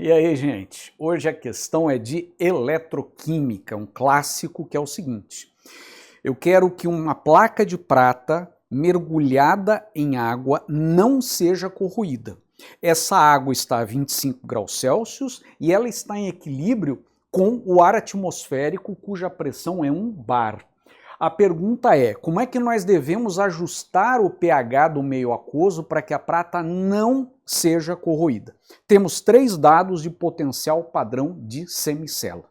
E aí, gente? Hoje a questão é de eletroquímica, um clássico que é o seguinte. Eu quero que uma placa de prata mergulhada em água não seja corroída. Essa água está a 25 graus Celsius e ela está em equilíbrio com o ar atmosférico, cuja pressão é 1 bar. A pergunta é, como é que nós devemos ajustar o pH do meio aquoso para que a prata não seja corroída? Temos 3 dados de potencial padrão de semicela.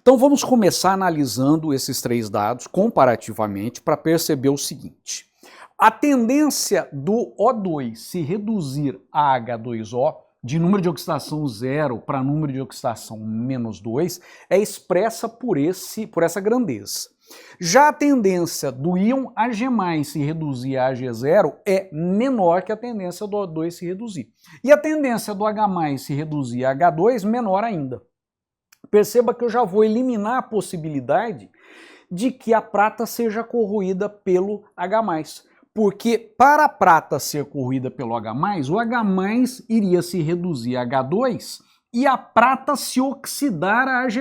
Então vamos começar analisando esses 3 dados comparativamente para perceber o seguinte. A tendência do O2 se reduzir a H2O, de número de oxidação 0 para número de oxidação menos 2, é expressa por essa grandeza. Já a tendência do íon Ag+ se reduzir a Ag0 é menor que a tendência do O2 se reduzir. E a tendência do H+ se reduzir a H2 menor ainda. Perceba que eu já vou eliminar a possibilidade de que a prata seja corroída pelo H+. Porque para a prata ser corroída pelo H+, o H+ iria se reduzir a H2 e a prata se oxidar a Ag+.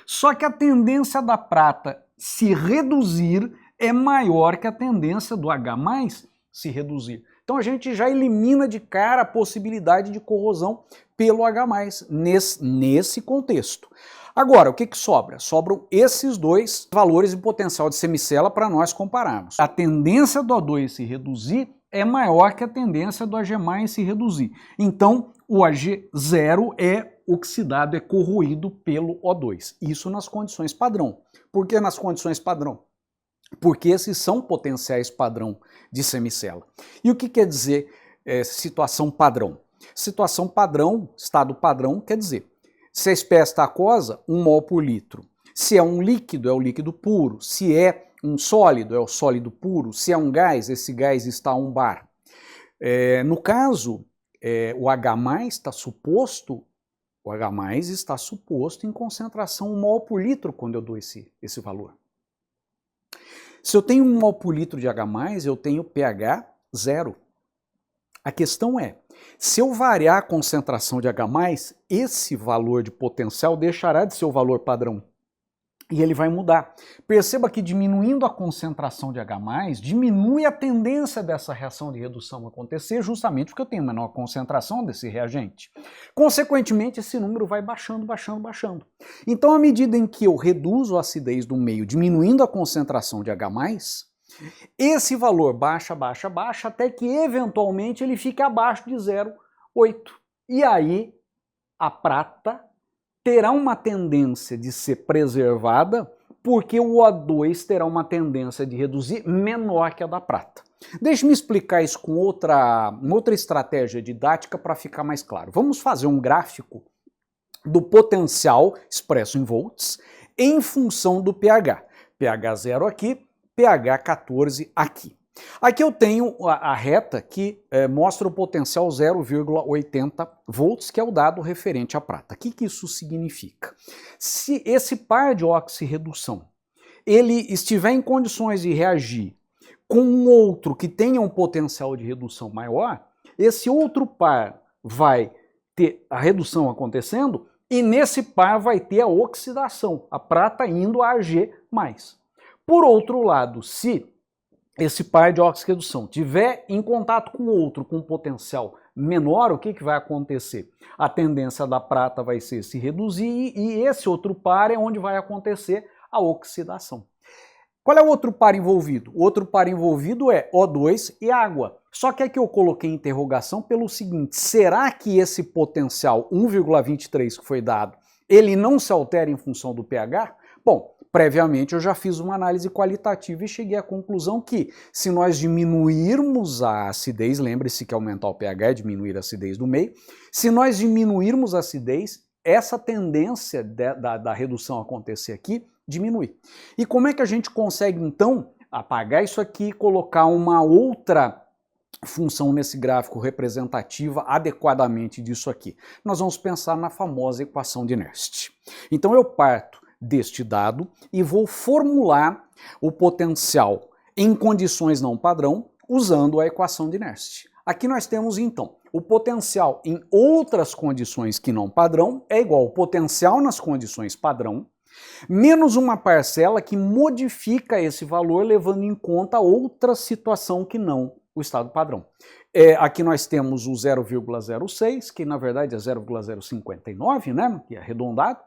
Só que a tendência da prata se reduzir é maior que a tendência do H+ se reduzir. Então a gente já elimina de cara a possibilidade de corrosão pelo H+ nesse contexto. Agora, o que sobra? Sobram esses 2 valores de potencial de semicela para nós compararmos. A tendência do O2 se reduzir é maior que a tendência do Ag+ se reduzir. Então, o Ag0 é oxidado, é corroído pelo O2. Isso nas condições padrão. Por que nas condições padrão? Porque esses são potenciais padrão de semicela. E o que quer dizer situação padrão? Situação padrão, estado padrão, quer dizer, se a espécie está aquosa, 1 mol por litro. Se é um líquido, é o líquido puro. Se é um sólido, é o sólido puro. Se é um gás, esse gás está a 1 bar. No caso, o H+ está suposto em concentração 1 mol por litro quando eu dou esse valor. Se eu tenho 1 mol por litro de H+, eu tenho pH 0. A questão é, se eu variar a concentração de H+, esse valor de potencial deixará de ser o valor padrão. E ele vai mudar. Perceba que diminuindo a concentração de H+, diminui a tendência dessa reação de redução acontecer, justamente porque eu tenho menor concentração desse reagente. Consequentemente, esse número vai baixando, baixando, baixando. Então, à medida em que eu reduzo a acidez do meio, diminuindo a concentração de H+, esse valor baixa, baixa, baixa, até que eventualmente ele fique abaixo de 0,8. E aí, a prata terá uma tendência de ser preservada, porque o O2 terá uma tendência de reduzir menor que a da prata. Deixe-me explicar isso com outra estratégia didática para ficar mais claro. Vamos fazer um gráfico do potencial expresso em volts em função do pH. pH 0 aqui, pH 14 aqui. Aqui eu tenho a reta que mostra o potencial 0,80 volts, que é o dado referente à prata. O que isso significa? Se esse par de oxirredução ele estiver em condições de reagir com um outro que tenha um potencial de redução maior, esse outro par vai ter a redução acontecendo e nesse par vai ter a oxidação, a prata indo a Ag+. Por outro lado, se esse par de oxirredução tiver em contato com outro com potencial menor, o que vai acontecer? A tendência da prata vai ser se reduzir e esse outro par é onde vai acontecer a oxidação. Qual é o outro par envolvido? O outro par envolvido é O2 e água. Só que aqui eu coloquei interrogação pelo seguinte, será que esse potencial 1,23 que foi dado, ele não se altera em função do pH? Bom, previamente eu já fiz uma análise qualitativa e cheguei à conclusão que se nós diminuirmos a acidez, lembre-se que aumentar o pH é diminuir a acidez do meio, se nós diminuirmos a acidez, essa tendência da redução acontecer aqui diminui. E como é que a gente consegue então apagar isso aqui e colocar uma outra função nesse gráfico representativa adequadamente disso aqui? Nós vamos pensar na famosa equação de Nernst. Então eu parto deste dado e vou formular o potencial em condições não padrão usando a equação de Nernst. Aqui nós temos então o potencial em outras condições que não padrão é igual ao potencial nas condições padrão, menos uma parcela que modifica esse valor levando em conta outra situação que não o estado padrão. Aqui nós temos o 0,06, que na verdade é 0,059, né, que é arredondado,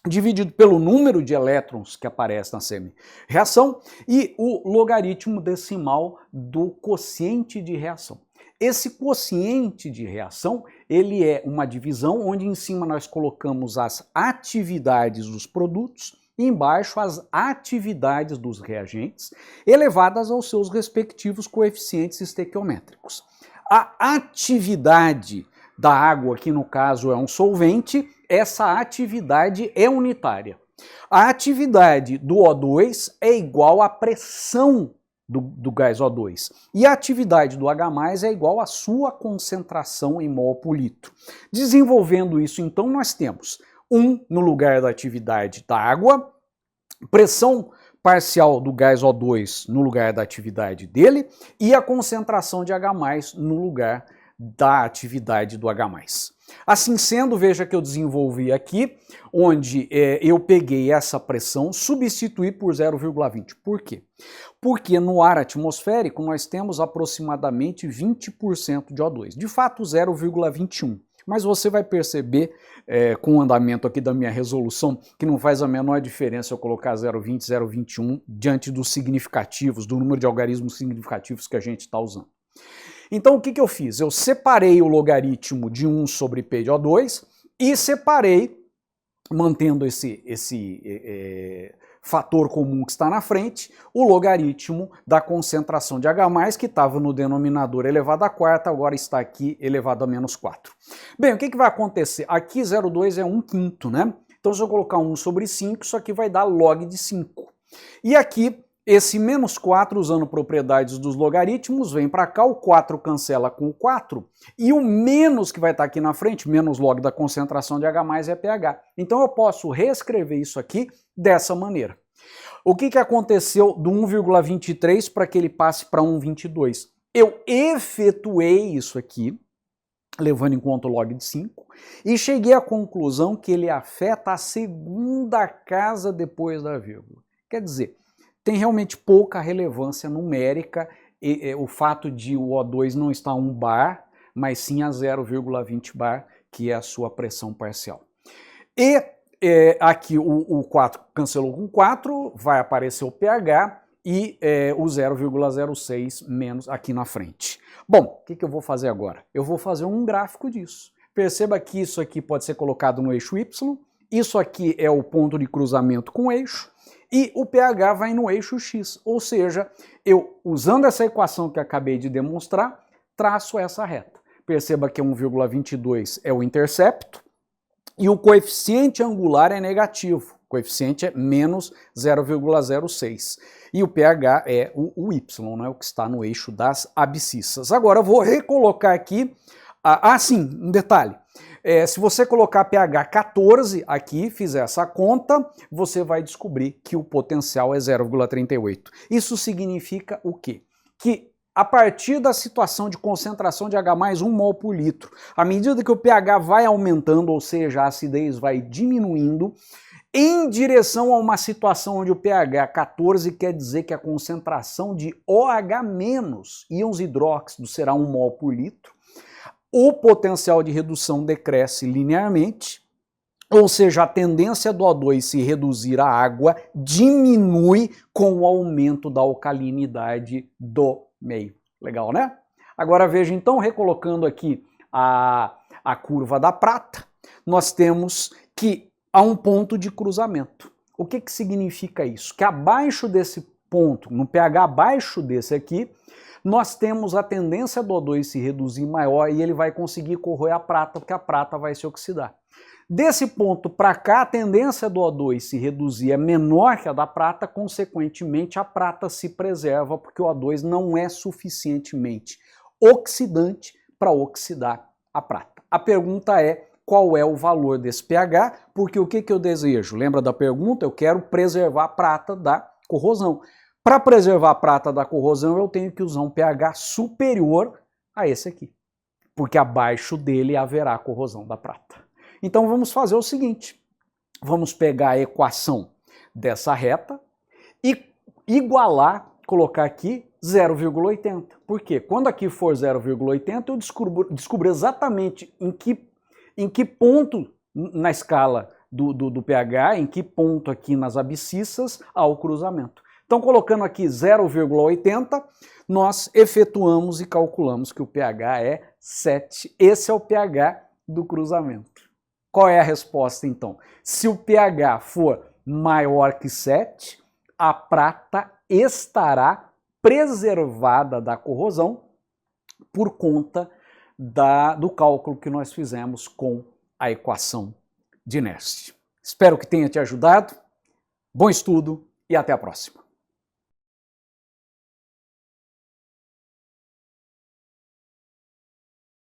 dividido pelo número de elétrons que aparece na semi-reação e o logaritmo decimal do quociente de reação. Esse quociente de reação, ele é uma divisão onde em cima nós colocamos as atividades dos produtos e embaixo as atividades dos reagentes, elevadas aos seus respectivos coeficientes estequiométricos. A atividade da água, que no caso é um solvente, essa atividade é unitária. A atividade do O2 é igual à pressão do gás O2. E a atividade do H+ é igual à sua concentração em mol por litro. Desenvolvendo isso, então, nós temos 1 no lugar da atividade da água, pressão parcial do gás O2 no lugar da atividade dele e a concentração de H+ no lugar da atividade do H+. Assim sendo, veja que eu desenvolvi aqui, onde eu peguei essa pressão, substituí por 0,20. Por quê? Porque no ar atmosférico nós temos aproximadamente 20% de O2. De fato, 0,21. Mas você vai perceber com o andamento aqui da minha resolução que não faz a menor diferença eu colocar 0,20, 0,21 diante dos significativos, do número de algarismos significativos que a gente está usando. Então o que eu fiz? Eu separei o logaritmo de 1 sobre P de O2 e separei, mantendo esse fator comum que está na frente, o logaritmo da concentração de H+, que estava no denominador elevado a quarta, agora está aqui elevado a -4. Bem, o que vai acontecer? Aqui 0,2 é 1/5, né? Então se eu colocar 1 sobre 5, isso aqui vai dar log de 5. E aqui, esse -4, usando propriedades dos logaritmos, vem para cá, o 4 cancela com o 4, e o menos que vai estar aqui na frente, menos log da concentração de H+, é pH. Então eu posso reescrever isso aqui dessa maneira. O que aconteceu do 1,23 para que ele passe para 1,22? Eu efetuei isso aqui, levando em conta o log de 5, e cheguei à conclusão que ele afeta a segunda casa depois da vírgula. Quer dizer, tem realmente pouca relevância numérica o fato de o O2 não estar a 1 bar, mas sim a 0,20 bar, que é a sua pressão parcial. E aqui o 4 cancelou com 4, vai aparecer o pH e o 0,06 menos aqui na frente. Bom, o que eu vou fazer agora? Eu vou fazer um gráfico disso. Perceba que isso aqui pode ser colocado no eixo Y, isso aqui é o ponto de cruzamento com o eixo, e o pH vai no eixo X, ou seja, eu, usando essa equação que acabei de demonstrar, traço essa reta. Perceba que 1,22 é o intercepto, e o coeficiente angular é negativo, o coeficiente é menos 0,06. E o pH é o Y, né, o que está no eixo das abscissas. Agora eu vou recolocar aqui, sim, um detalhe. Se você colocar pH 14 aqui, fizer essa conta, você vai descobrir que o potencial é 0,38. Isso significa o quê? Que a partir da situação de concentração de H+ 1 mol por litro, à medida que o pH vai aumentando, ou seja, a acidez vai diminuindo, em direção a uma situação onde o pH 14 quer dizer que a concentração de OH- íons hidróxidos será 1 mol por litro, o potencial de redução decresce linearmente, ou seja, a tendência do O2 se reduzir à água diminui com o aumento da alcalinidade do meio. Legal, né? Agora veja então, recolocando aqui a curva da prata, nós temos que há um ponto de cruzamento. O que significa isso? Que abaixo desse ponto, no pH abaixo desse aqui, nós temos a tendência do O2 se reduzir maior e ele vai conseguir corroer a prata, porque a prata vai se oxidar. Desse ponto para cá, a tendência do O2 se reduzir é menor que a da prata, consequentemente a prata se preserva, porque o O2 não é suficientemente oxidante para oxidar a prata. A pergunta é, qual é o valor desse pH? Porque o que eu desejo? Lembra da pergunta? Eu quero preservar a prata da corrosão. Para preservar a prata da corrosão, eu tenho que usar um pH superior a esse aqui, porque abaixo dele haverá corrosão da prata. Então vamos fazer o seguinte, vamos pegar a equação dessa reta e igualar, colocar aqui 0,80. Por quê? Quando aqui for 0,80, eu descubro exatamente em que ponto na escala do pH, em que ponto aqui nas abscissas há o cruzamento. Então, colocando aqui 0,80, nós efetuamos e calculamos que o pH é 7. Esse é o pH do cruzamento. Qual é a resposta, então? Se o pH for maior que 7, a prata estará preservada da corrosão por conta do cálculo que nós fizemos com a equação de Nernst. Espero que tenha te ajudado. Bom estudo e até a próxima.